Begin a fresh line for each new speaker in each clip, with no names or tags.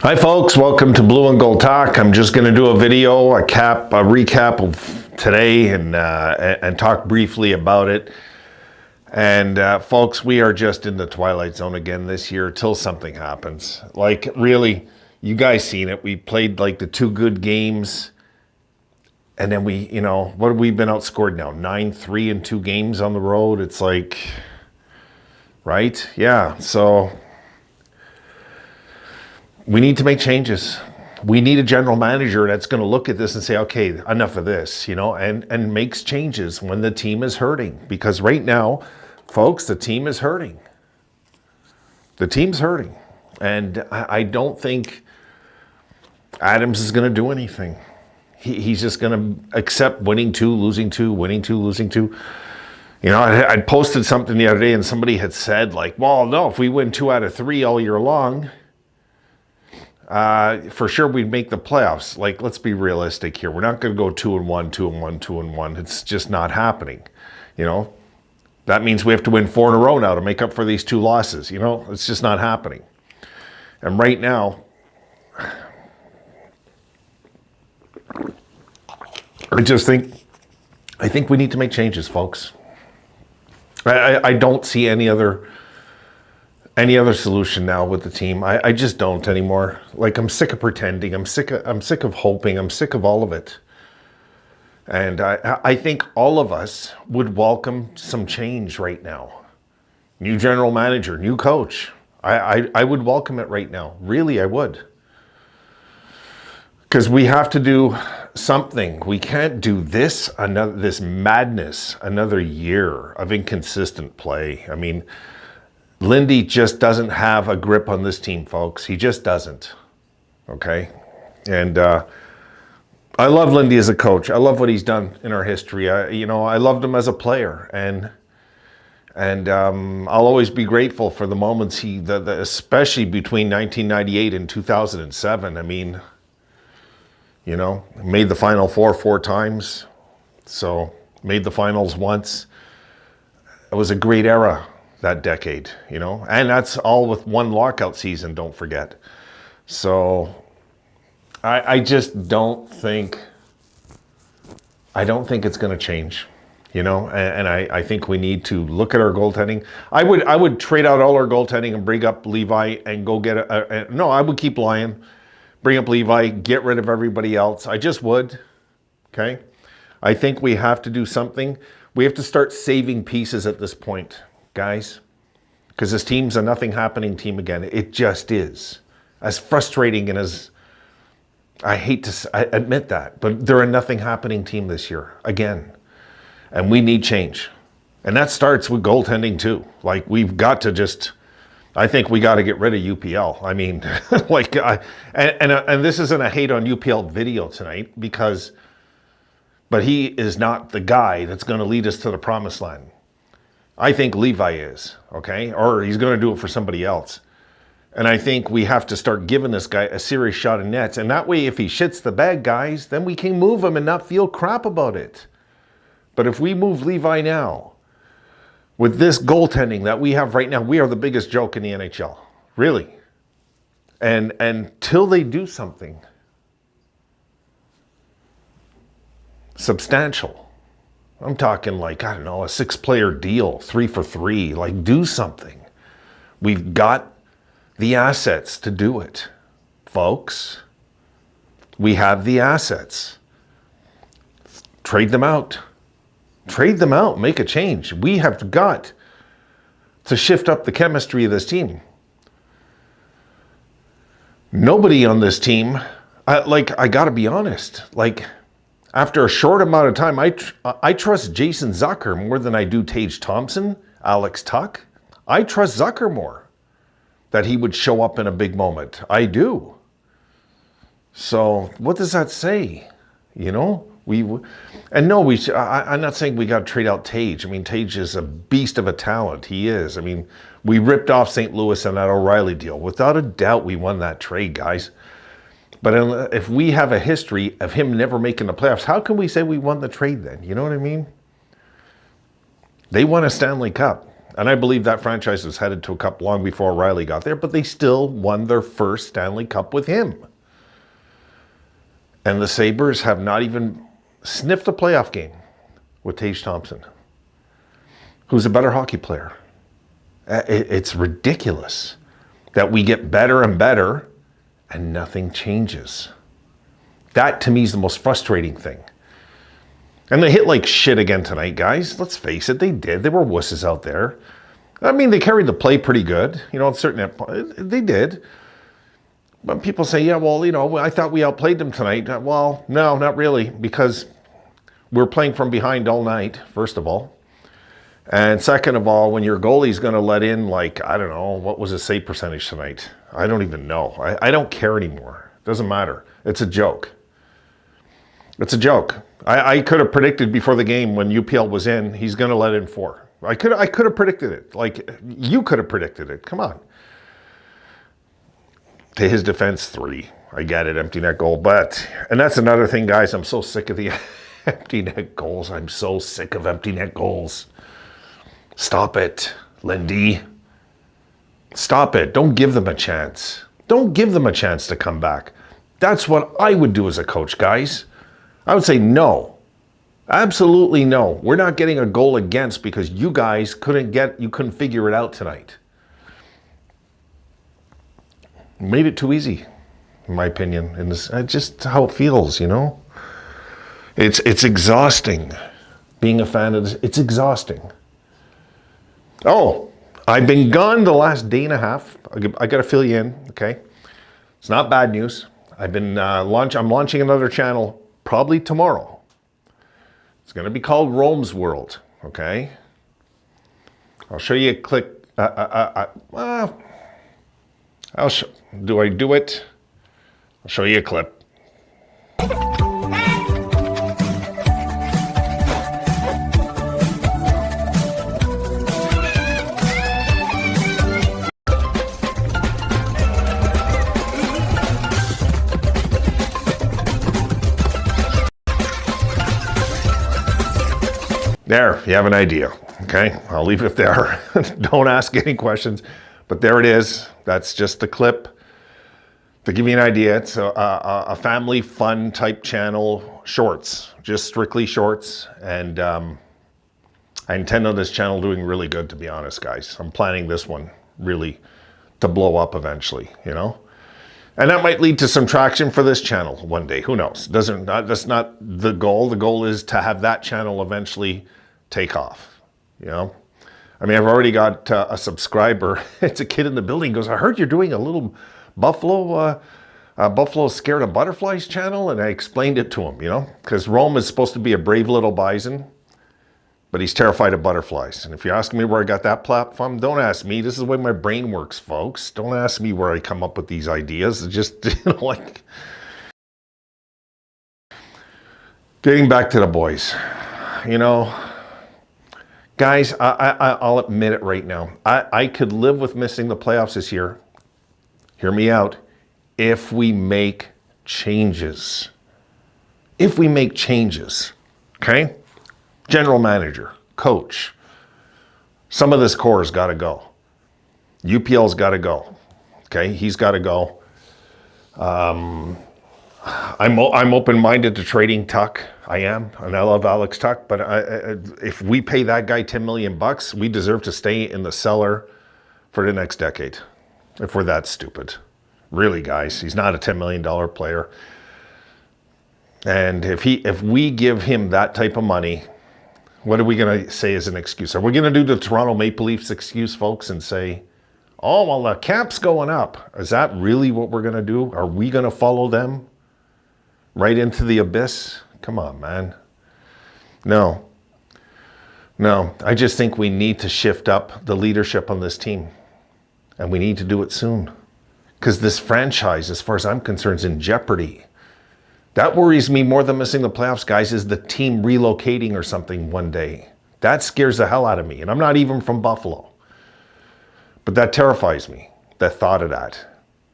Hi folks, welcome to Blue and Gold Talk. I'm just going to do a video, a recap of today and talk briefly about it. And folks, we are just in the twilight zone again this year till something happens. Like really, you guys seen it. We played like the two good games. And then what have we been outscored now? 9-3 in 2 games on the road. It's like, right? Yeah, so we need to make changes. We need a general manager that's going to look at this and say, okay, enough of this, and makes changes when the team is hurting. Because right now, folks, the team is hurting. The team's hurting. And I don't think Adams is going to do anything. He's just going to accept winning 2, losing 2, winning 2, losing 2. I posted something the other day and somebody had said like, well, no, if we win 2 out of 3 all year long, for sure we'd make the playoffs. Like, let's be realistic here. We're not going to go 2-1, 2-1, 2-1. It's just not happening. That means we have to win 4 in a row now to make up for these 2 losses. It's just not happening. And right now, I think we need to make changes, folks. I don't see any other solution now with the team. I just don't anymore. Like, I'm sick of pretending. I'm sick of hoping. I'm sick of all of it. And I think all of us would welcome some change right now. New general manager, new coach. I would welcome it right now. Really, I would. Because we have to do something. We can't do this madness, another year of inconsistent play. I mean, Lindy just doesn't have a grip on this team, folks. He just doesn't. Okay? And I love Lindy as a coach. I love what he's done in our history. I loved him as a player. And I'll always be grateful for the moments especially between 1998 and 2007. I mean, made the Final Four 4 times. So, made the finals once. It was a great era, that decade, and that's all with 1 lockout season, don't forget. So I just don't think it's going to change, and I think we need to look at our goaltending. I would trade out all our goaltending and bring up Levi and go get I would keep Lyon, bring up Levi, get rid of everybody else. I just would. Okay, I think we have to do something. We have to start saving pieces at this point, guys, because this team's a nothing happening team again. It just is. As frustrating and as, I hate to admit that, but they're a nothing happening team this year again. And we need change. And that starts with goaltending too. Like, we've got to I think we got to get rid of UPL. I mean, and this isn't a hate on UPL video tonight but he is not the guy that's going to lead us to the promised land. I think Levi is, okay? Or he's going to do it for somebody else. And I think we have to start giving this guy a serious shot in nets. And that way, if he shits the bed, guys, then we can move him and not feel crap about it. But if we move Levi now, with this goaltending that we have right now, we are the biggest joke in the NHL. Really. And until they do something substantial, I'm talking like, I don't know, a 6-player deal, 3 for 3, like, do something. We've got the assets to do it, folks. We have the assets. Trade them out. Trade them out, make a change. We have got to shift up the chemistry of this team. Nobody on this team, I gotta be honest, after a short amount of time, I trust Jason Zucker more than I do Tage Thompson, Alex Tuck. I trust Zucker more, that he would show up in a big moment. I do. So what does that say? I'm not saying we got to trade out Tage. I mean, Tage is a beast of a talent. He is. I mean, we ripped off St. Louis on that O'Reilly deal. Without a doubt, we won that trade, guys. But if we have a history of him never making the playoffs, how can we say we won the trade then? You know what I mean? They won a Stanley Cup. And I believe that franchise was headed to a cup long before Riley got there, but they still won their first Stanley Cup with him. And the Sabres have not even sniffed a playoff game with Tage Thompson, who's a better hockey player. It's ridiculous that we get better and better and nothing changes. That, to me, is the most frustrating thing. And they hit like shit again tonight, guys. Let's face it, they did. They were wusses out there. I mean, they carried the play pretty good. You know, they did. But people say, yeah, well, you know, I thought we outplayed them tonight. Well, no, not really, because we're playing from behind all night, first of all. And second of all, when your goalie's going to let in, like, I don't know, what was his save percentage tonight? I don't even know. I don't care anymore. It doesn't matter. It's a joke. It's a joke. I could have predicted before the game when UPL was in, he's going to let in 4. I could have predicted it. Like, you could have predicted it. Come on. To his defense, 3. I get it, empty net goal. And that's another thing, guys. I'm so sick of the empty net goals. I'm so sick of empty net goals. Stop it, Lindy. Stop it. Don't give them a chance. Don't give them a chance to come back. That's what I would do as a coach, guys. I would say no. Absolutely no. We're not getting a goal against because you guys couldn't figure it out tonight. Made it too easy, in my opinion. And it's just how it feels, you know? It's exhausting. Being a fan of this, it's exhausting. Oh, I've been gone the last day and a half. I got to fill you in, okay? It's not bad news. I'm launching another channel probably tomorrow. It's going to be called Rome's World, okay? I'll show you a clip. Do I do it? I'll show you a clip. There, you have an idea, okay? I'll leave it there. Don't ask any questions, but there it is. That's just the clip. To give you an idea, it's a family fun type channel, shorts, just strictly shorts. And I intend on this channel doing really good, to be honest, guys. I'm planning this one really to blow up eventually, you know? And that might lead to some traction for this channel one day. Who knows? That's not the goal. The goal is to have that channel eventually take off, you know? I mean, I've already got a subscriber. It's a kid in the building. He goes, I heard you're doing a little Buffalo Scared of Butterflies channel. And I explained it to him, you know, because Rome is supposed to be a brave little bison, but he's terrified of butterflies. And if you're asking me where I got that platform, don't ask me. This is the way my brain works, folks. Don't ask me where I come up with these ideas. It's just, you know, like, getting back to the boys, you know, guys, I'll admit it right now. I could live with missing the playoffs this year. Hear me out. If we make changes. If we make changes, okay? General manager, coach. Some of this core has got to go. UPL's got to go, okay? He's got to go. I'm open-minded to trading Tuck. I am, and I love Alex Tuck, but if we pay that guy $10 million, we deserve to stay in the cellar for the next decade, if we're that stupid. Really, guys, he's not a $10 million player. And if we give him that type of money, what are we going to say as an excuse? Are we going to do the Toronto Maple Leafs excuse, folks, and say, oh, well, the cap's going up? Is that really what we're going to do? Are we going to follow them right into the abyss? Come on, man. No. I just think we need to shift up the leadership on this team. And we need to do it soon. Because this franchise, as far as I'm concerned, is in jeopardy. That worries me more than missing the playoffs, guys, is the team relocating or something one day. That scares the hell out of me. And I'm not even from Buffalo. But that terrifies me, the thought of that.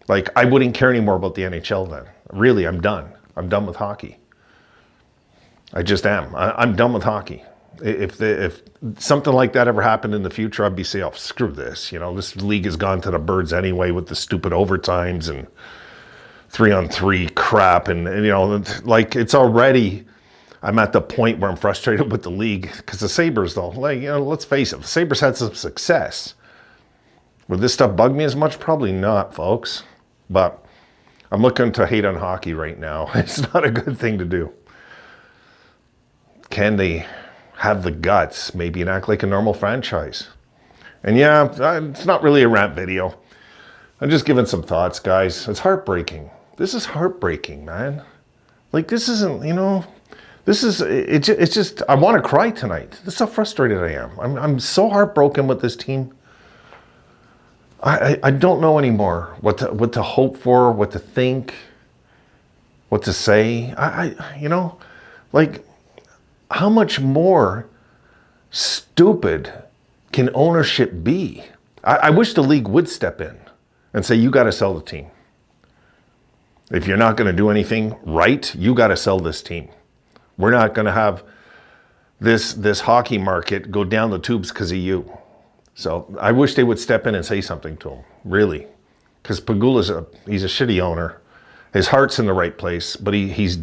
Like, I wouldn't care anymore about the NHL then. Really, I'm done. I'm done with hockey. I just am. I'm done with hockey. If something like that ever happened in the future, I'd be saying, oh, screw this. This league has gone to the birds anyway with the stupid overtimes and 3-on-3 crap. And like it's already, I'm at the point where I'm frustrated with the league because the Sabres, though, let's face it, the Sabres had some success. Would this stuff bug me as much? Probably not, folks. But I'm looking to hate on hockey right now. It's not a good thing to do. Can they have the guts, maybe, and act like a normal franchise? And yeah, it's not really a rant video. I'm just giving some thoughts, guys. It's heartbreaking. This is heartbreaking, man. Like, this isn't, it's just, I want to cry tonight. This is how frustrated I am. I'm so heartbroken with this team. I don't know anymore what to hope for, what to think, what to say. Like, how much more stupid can ownership be? I wish the league would step in and say, you got to sell the team. If you're not going to do anything right, you got to sell this team. We're not going to have this hockey market go down the tubes because of you. So I wish they would step in and say something to him, really. Because Pegula's he's a shitty owner. His heart's in the right place, but he's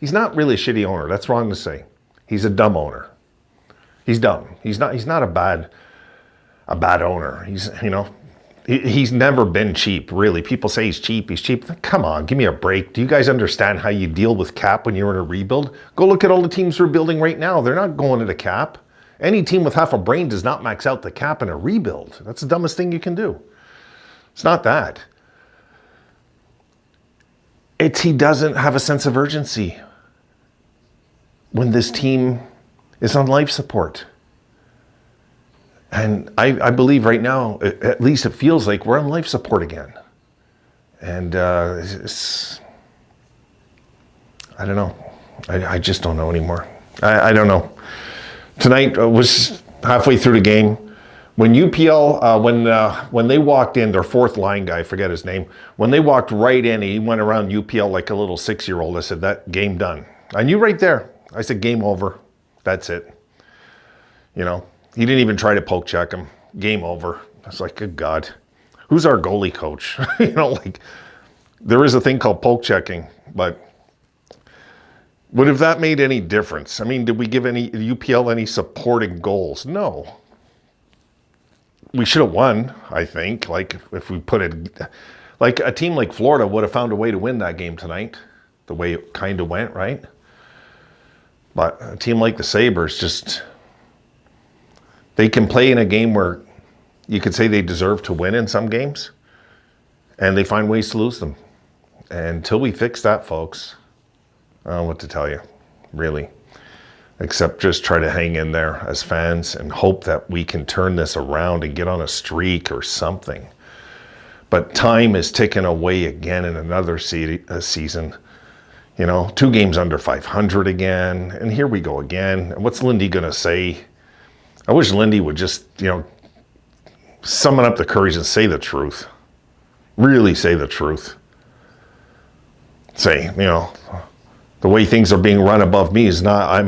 not really a shitty owner. That's wrong to say. He's a dumb owner. He's dumb. He's not a bad owner. He's never been cheap, really. People say he's cheap. Come on, give me a break. Do you guys understand how you deal with cap when you're in a rebuild? Go look at all the teams we're building right now. They're not going to the cap. Any team with half a brain does not max out the cap in a rebuild. That's the dumbest thing you can do. It's not that. He doesn't have a sense of urgency when this team is on life support. And I believe right now, at least it feels like we're on life support again. And I don't know. I just don't know anymore. I don't know. Tonight was halfway through the game. When UPL, when they walked in, their fourth line guy, I forget his name, when they walked right in, he went around UPL like a little 6-year-old. I said, that game done. I knew right there. I said, game over. That's it. He didn't even try to poke check him. Game over. I was like, good God. Who's our goalie coach? There is a thing called poke checking, but would have that made any difference? I mean, did we give UPL any supporting goals? No. We should have won, I think. Like, if we put it, like a team like Florida would have found a way to win that game tonight, the way it kind of went, right? But a team like the Sabres they can play in a game where you could say they deserve to win in some games, and they find ways to lose them. And until we fix that, folks, I don't know what to tell you, really, except just try to hang in there as fans and hope that we can turn this around and get on a streak or something. But time is ticking away again in another season. 2 games under 500 again, and here we go again. And what's Lindy going to say? I wish Lindy would just, summon up the courage and say the truth. Really say the truth. Say, the way things are being run above me it's not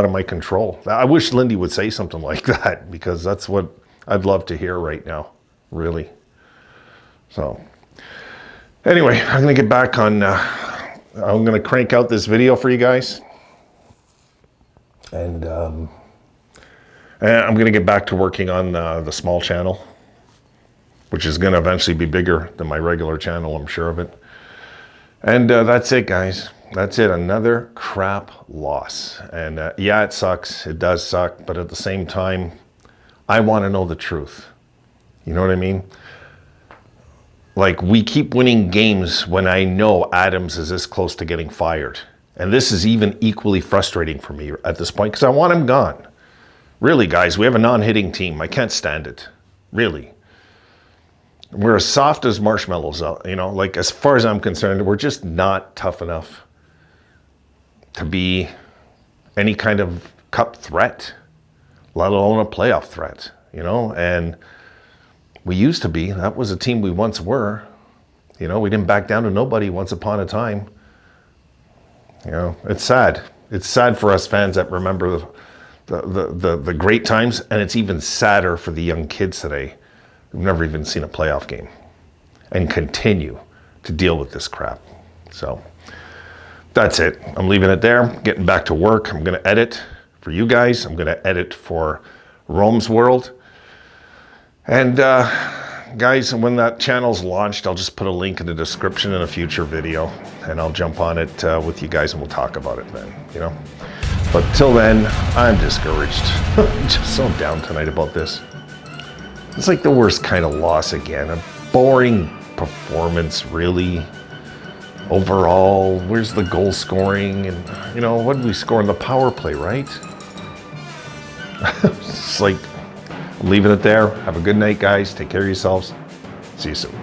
in my control. I wish Lindy would say something like that, because that's what I'd love to hear right now, really. So, anyway, I'm going to get back on, I'm going to crank out this video for you guys. And I'm going to get back to working on the small channel, which is going to eventually be bigger than my regular channel, I'm sure of it. And that's it, guys. That's it. Another crap loss. And yeah, it sucks. It does suck. But at the same time, I want to know the truth. You know what I mean? Like, we keep winning games when I know Adams is this close to getting fired. And this is even equally frustrating for me at this point, because I want him gone. Really, guys, we have a non-hitting team. I can't stand it. Really. We're as soft as marshmallows, like, as far as I'm concerned, we're just not tough enough to be any kind of cup threat, let alone a playoff threat, and we used to be. That was a team we once were. We didn't back down to nobody once upon a time. It's sad. It's sad for us fans that remember the great times, and it's even sadder for the young kids today who've never even seen a playoff game and continue to deal with this crap. So that's it. I'm leaving it there. Getting back to work. I'm going to edit for you guys. I'm going to edit for Rome's World. And guys, when that channel's launched, I'll just put a link in the description in a future video, and I'll jump on it with you guys, and we'll talk about it then, you know. But till then, I'm discouraged. I'm just so down tonight about this. It's like the worst kind of loss again. A boring performance, really. Overall, where's the goal scoring? And, you know, what did we score in the power play, right? It's like, I'm leaving it there. Have a good night, guys. Take care of yourselves. See you soon.